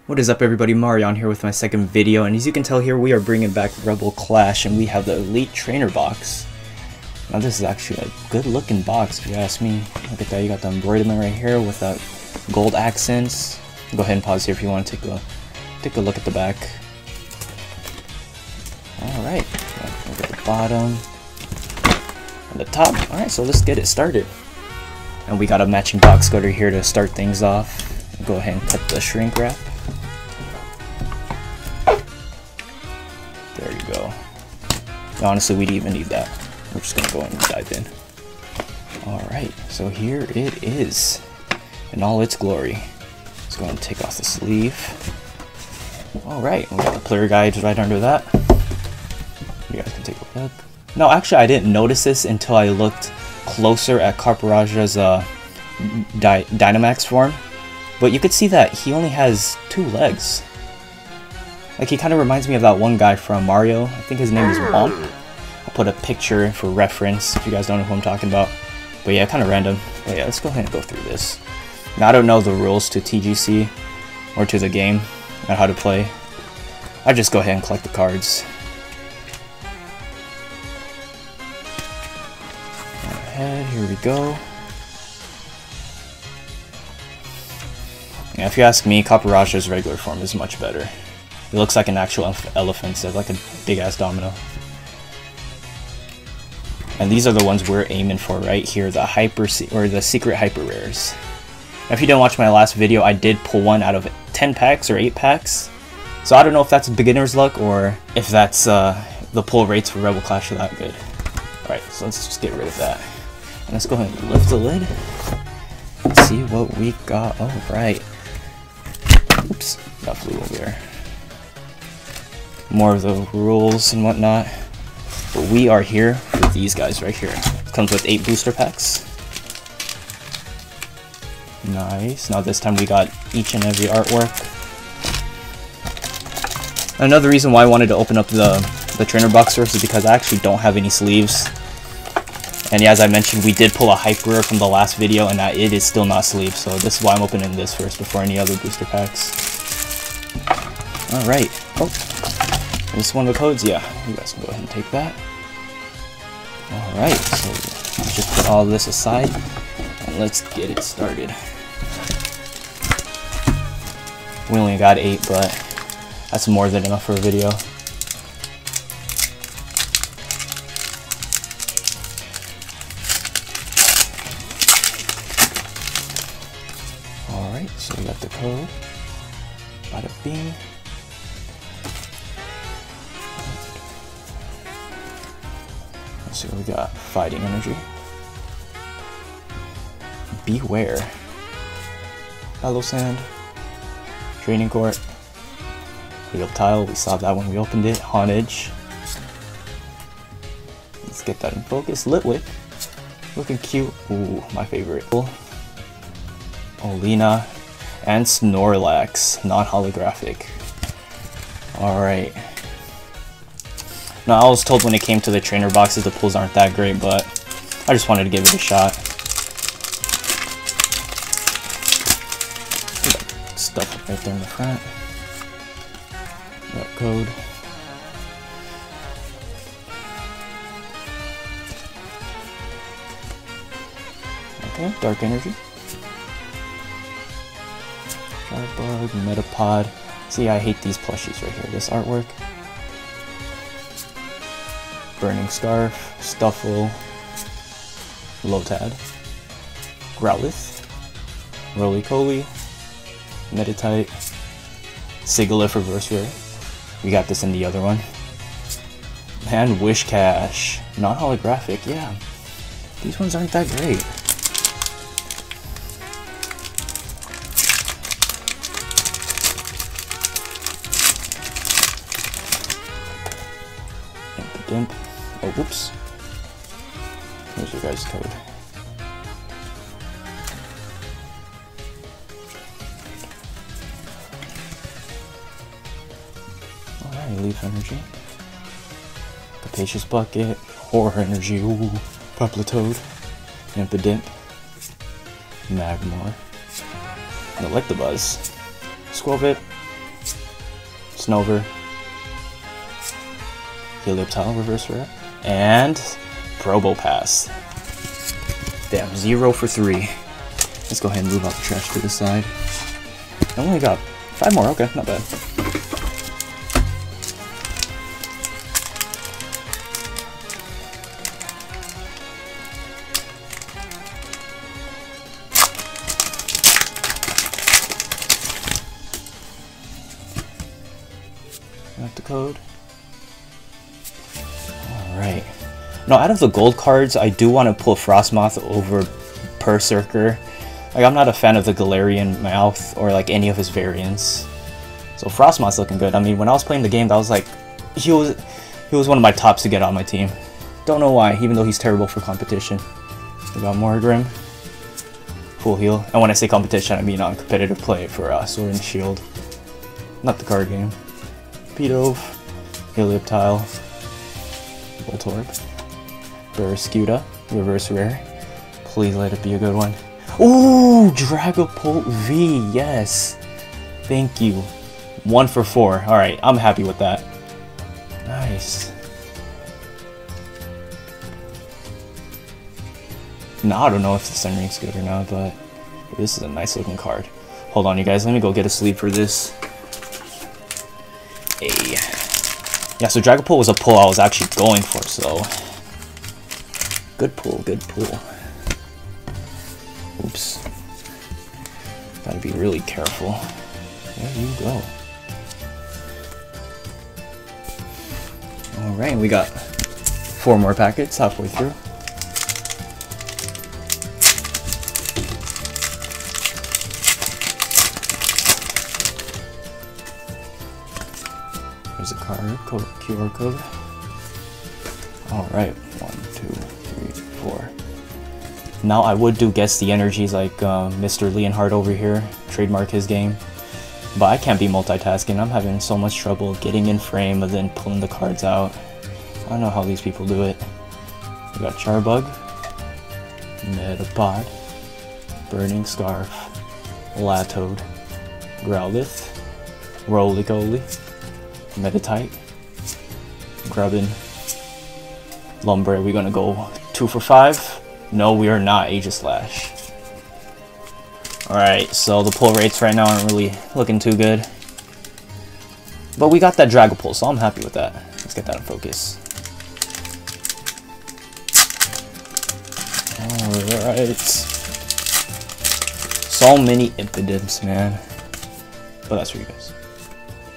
What is up everybody, Marion here with my second video, and as you can tell here we are bringing back rebelclash and we have the Elite Trainer box. Now this is actually a good looking box if you ask me. Look at that, you got the embroiderment right here with the gold accents. Go ahead and pause here if you want to take a look at the back. Alright, look at the bottom and the top. Alright, so let's get it started. And we got a matching box cutter here to start things off. Go ahead and cut the shrink wrap. There you go. Honestly, we didn't even need that. We're just gonna go and dive in. Alright, so here it is in all its glory. Let's go ahead and take off the sleeve. Alright, we got the player guides right under that. You guys can take a look. No, actually I didn't notice this until I looked closer at Carparaja's Dynamax form. But you could see that he only has 2 legs. Like, he kind of reminds me of that one guy from Mario. I think his name is Womp. I'll put a picture for reference if you guys don't know who I'm talking about. But yeah, kind of random. But yeah, let's go ahead and go through this. Now, I don't know the rules to TGC or to the game on how to play. I just go ahead and collect the cards. Alright, here we go. Yeah, if you ask me, Carparaja's regular form is much better. It looks like an actual elephant instead of like a big ass domino. And these are the ones we're aiming for right here, the the secret hyper rares. Now, if you didn't watch my last video, I did pull one out of 10 packs or 8 packs. So I don't know if that's beginner's luck or if that's the pull rates for rebelclash are that good. Alright, so let's just get rid of that. And let's go ahead and lift the lid and see what we got. Alright. Oops, that flew over there. More of the rules and whatnot. But we are here for these guys right here. It comes with 8 booster packs. Nice. Now this time we got each and every artwork. Another reason why I wanted to open up the trainer box first is because I actually don't have any sleeves. And yeah, as I mentioned, we did pull a hype rare from the last video, and it is still not sleeved. So this is why I'm opening this first before any other booster packs. Alright. Oh, this is one of the codes? Yeah, you guys can go ahead and take that. Alright, so let's just put all this aside, and let's get it started. We only got 8, but that's more than enough for a video. Alright, so we got the code. Bada bing. Let's see what we got. Fighting energy. Beware. Hello Sand. Training court. Real tile. We saw that when we opened it. Hauntage. Let's get that in focus. Litwick. Looking cute. Ooh, my favorite. Olina. And Snorlax. Non-holographic. Alright. Now, I was told when it came to the trainer boxes, the pulls aren't that great, but I just wanted to give it a shot. Stuff right there in the front. That code. Okay, Dark Energy. Bug, Metapod. See, I hate these plushies right here. This artwork. Burning Scarf, Stuffle, Lotad, Growlithe, Roly-Poly, Meditite, Sigilyph Reverse Rare. We got this in the other one. And Wishcash. Non-holographic, yeah. These ones aren't that great. Dimp. Oh, whoops. Here's your guys' code. Alright, Leaf Energy. Capacious Bucket. Horror Energy. Ooh. Pupletoad. Impidimp. Magmar. Electabuzz. Squirrel Snover, Elitetrainerbox, reverse rare, and Probo Pass. Damn, 0 for 3. Let's go ahead and move out the trash to the side. I only got 5 more, okay, not bad. Got the code. Alright. Now, out of the gold cards, I do want to pull Frostmoth over Berserker. Like, I'm not a fan of the Galarian Mouth or like any of his variants. So Frostmoth's looking good. I mean, when I was playing the game, that was like, he was one of my tops to get on my team. Don't know why, even though he's terrible for competition. We got Morgrim, full heal. And when I say competition, I mean on competitive play for Sword and Shield, not the card game. Pidove, Helioptile, Voltorb, Barraskewda, reverse rare. Please let it be a good one. Ooh, Dragapult V, yes. Thank you. 1 for 4. Alright, I'm happy with that. Nice. Now I don't know if the Sun Ring's good or not, but this is a nice looking card. Hold on, you guys, let me go get a sleeve for this. Hey. Yeah, so Dragapult was a pull I was actually going for, so good pull, good pull. Oops. Gotta be really careful. There you go. Alright, we got 4 more packets halfway through. There's a card, QR code. Alright, 1, 2, 3, 4. Now I would do guess the energies like Mr. Leonhard over here, trademark his game. But I can't be multitasking. I'm having so much trouble getting in frame and then pulling the cards out. I don't know how these people do it. We got Charbug, Metapod, Burning Scarf, Latoad, Growlithe, Roly-Poly, Meditite, Grubbin, Lumber. Are we gonna go 2 for 5? No, we are not. Aegislash. Alright, so the pull rates right now aren't really looking too good. But we got that Dragapult, so I'm happy with that. Let's get that in focus. Alright. So many Impidimps, man. But that's for you guys.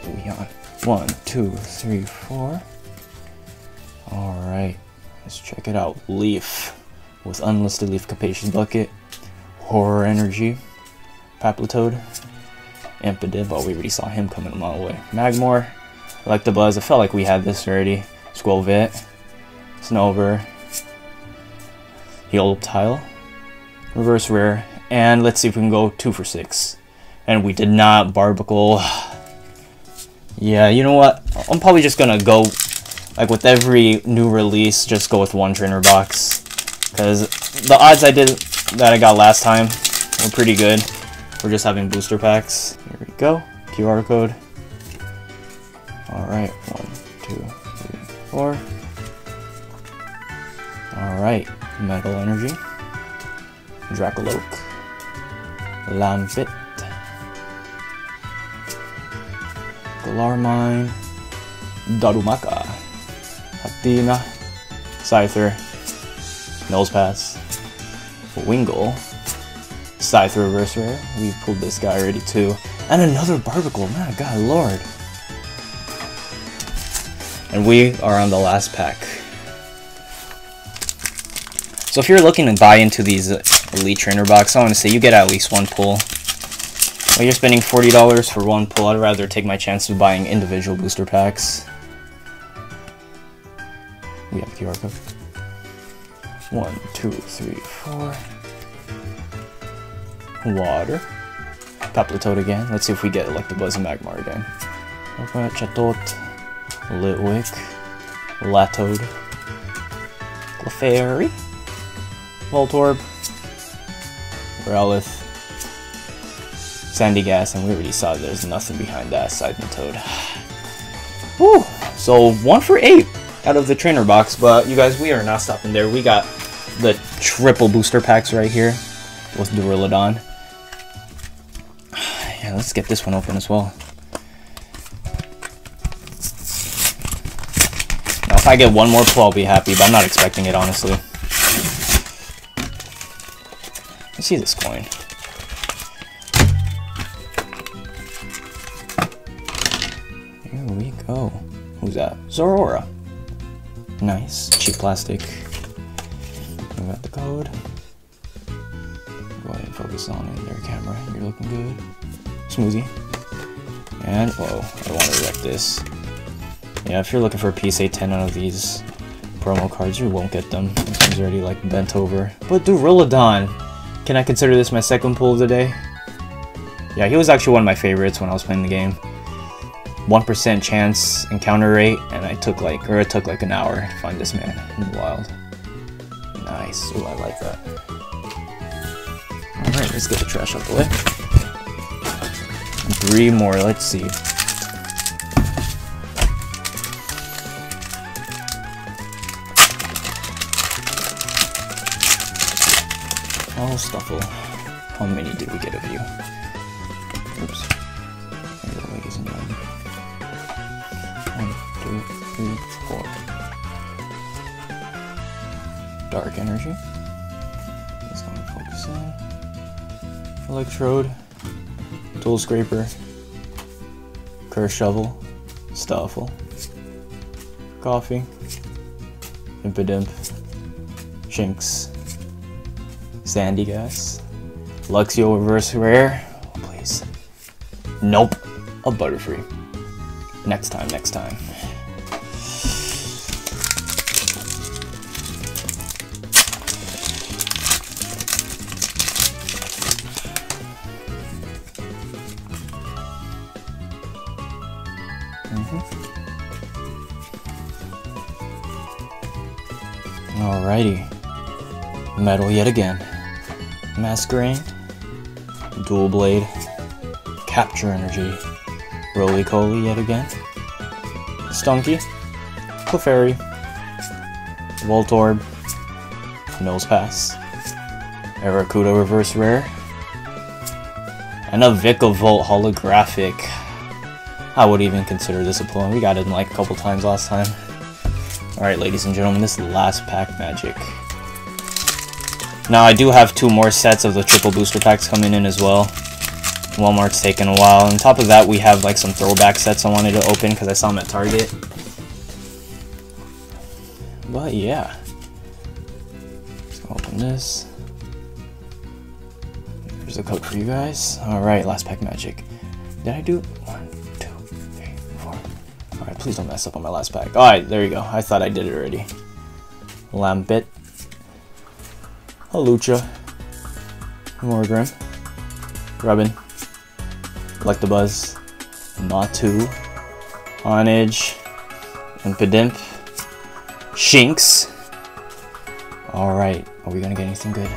We on 1, 2, 3, 4. Alright. Let's check it out. Leaf. With Unlisted Leaf, Capacious Bucket, Horror Energy, Paplitoad, Impidimp. Oh, we already saw him coming a mile away. Magmar, Electabuzz. I felt like we had this already. Squirtle, Snover, Helioptile, reverse rare, and let's see if we can go 2 for 6. And we did not. Barbicle. Yeah, you know what? I'm probably just gonna go, like with every new release, just go with 1 trainer box. Because the odds that I got last time were pretty good. We're just having booster packs. Here we go. QR code. Alright. 1, 2, 3, 4. Alright. Metal Energy. Dracoloak. Lampit. Galarmine. Darumaka. Hatina. Scyther. Nosepass, Wingull, Scyther reverse rare. We pulled this guy already too, and another Barbicle. My God, Lord! And we are on the last pack. So if you're looking to buy into these Elite Trainer box, I want to say you get at least 1 pull. When you're spending $40 for 1 pull, I'd rather take my chance of buying individual booster packs. We have QR code. 1, 2, 3, 4. Water. Paplitoad again. Let's see if we get Electabuzz and Magmar again. Okay, Chatot, Litwick, Latoad, Clefairy, Voltorb, Growlithe, Sandy Gas, and we already saw there's nothing behind that aside from Toad. Whew. So 1 for 8 out of the trainer box, but you guys, we are not stopping there. We got the triple booster packs right here with Duraludon. Yeah, let's get this one open as well. Now, if I get one more pull, I'll be happy, but I'm not expecting it, honestly. Let's see this coin. Here we go. Who's that? Zorora. Nice. Cheap plastic. We got the code. Go ahead and focus on it there, camera. You're looking good. Smoothie. And, whoa, I don't want to wreck this. Yeah, if you're looking for a PSA 10 out of these promo cards, you won't get them. This one's already, like, bent over. But Duraludon! Can I consider this my second pull of the day? Yeah, he was actually one of my favorites when I was playing the game. 1% chance encounter rate, and it took like an hour to find this man in the wild. Nice. Ooh, I like that. Alright, let's get the trash out the way. 3 more, let's see. Oh, Stuffle. How many did we get of you? Oops. There you go, ladies and gentlemen. 1, 2, 3, 4. Dark Energy. Let's go and focus in. Electrode. Tool Scraper. Curse Shovel. Stuffle. Coffee. Impidimp. Shinx. Sandy Gas. Luxio Reverse Rare. Oh, please. Nope. A Butterfree. Next time, next time. Alrighty. Metal yet again. Masquerain. Dual Blade. Capture Energy. Roly-Coly yet again. Stunky. Clefairy. Voltorb. Nosepass. Arrokuda Reverse Rare. And a Vikavolt Holographic. I would even consider this a pull. We got it in like a couple times last time. Alright, ladies and gentlemen, this last pack magic. Now, I do have 2 more sets of the triple booster packs coming in as well. Walmart's taking a while. On top of that, we have like some throwback sets I wanted to open because I saw them at Target. But yeah. Let's go open this. Here's a code for you guys. Alright, last pack magic. Did I do 1, 2, 3, 4? Alright, please don't mess up on my last pack. Alright, there you go. I thought I did it already. Lambit. Halucha. Morgrim. Rubbin. Electabuzz. Natu. Onage. Impidimp. Shinx. Alright, are we gonna get anything good?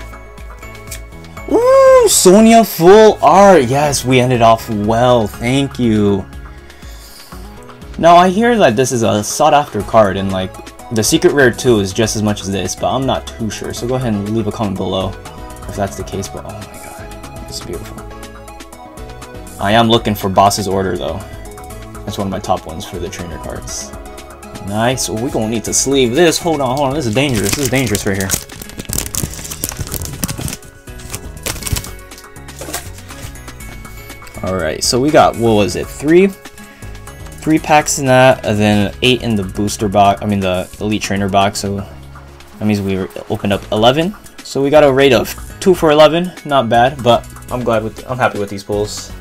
Ooh, Sonia full art! Yes, we ended off well, thank you. Now, I hear that this is a sought-after card, and like, the secret rare 2 is just as much as this, but I'm not too sure, so go ahead and leave a comment below if that's the case, but oh my god, it's beautiful. I am looking for Boss's Order, though. That's one of my top ones for the trainer cards. Nice. Well, we're gonna need to sleeve this. Hold on. This is dangerous. This is dangerous right here. Alright, so we got, what was it? 3 packs in that, and then 8 in the booster box. I mean, the Elite Trainer box. So that means we opened up 11. So we got a rate of 2 for 11. Not bad, but I'm happy with these pulls.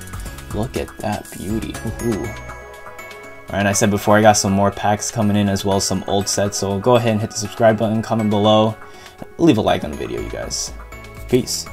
Look at that beauty. Alright, I said before, I got some more packs coming in as well as some old sets, so go ahead and hit the subscribe button, comment below, leave a like on the video, you guys. Peace.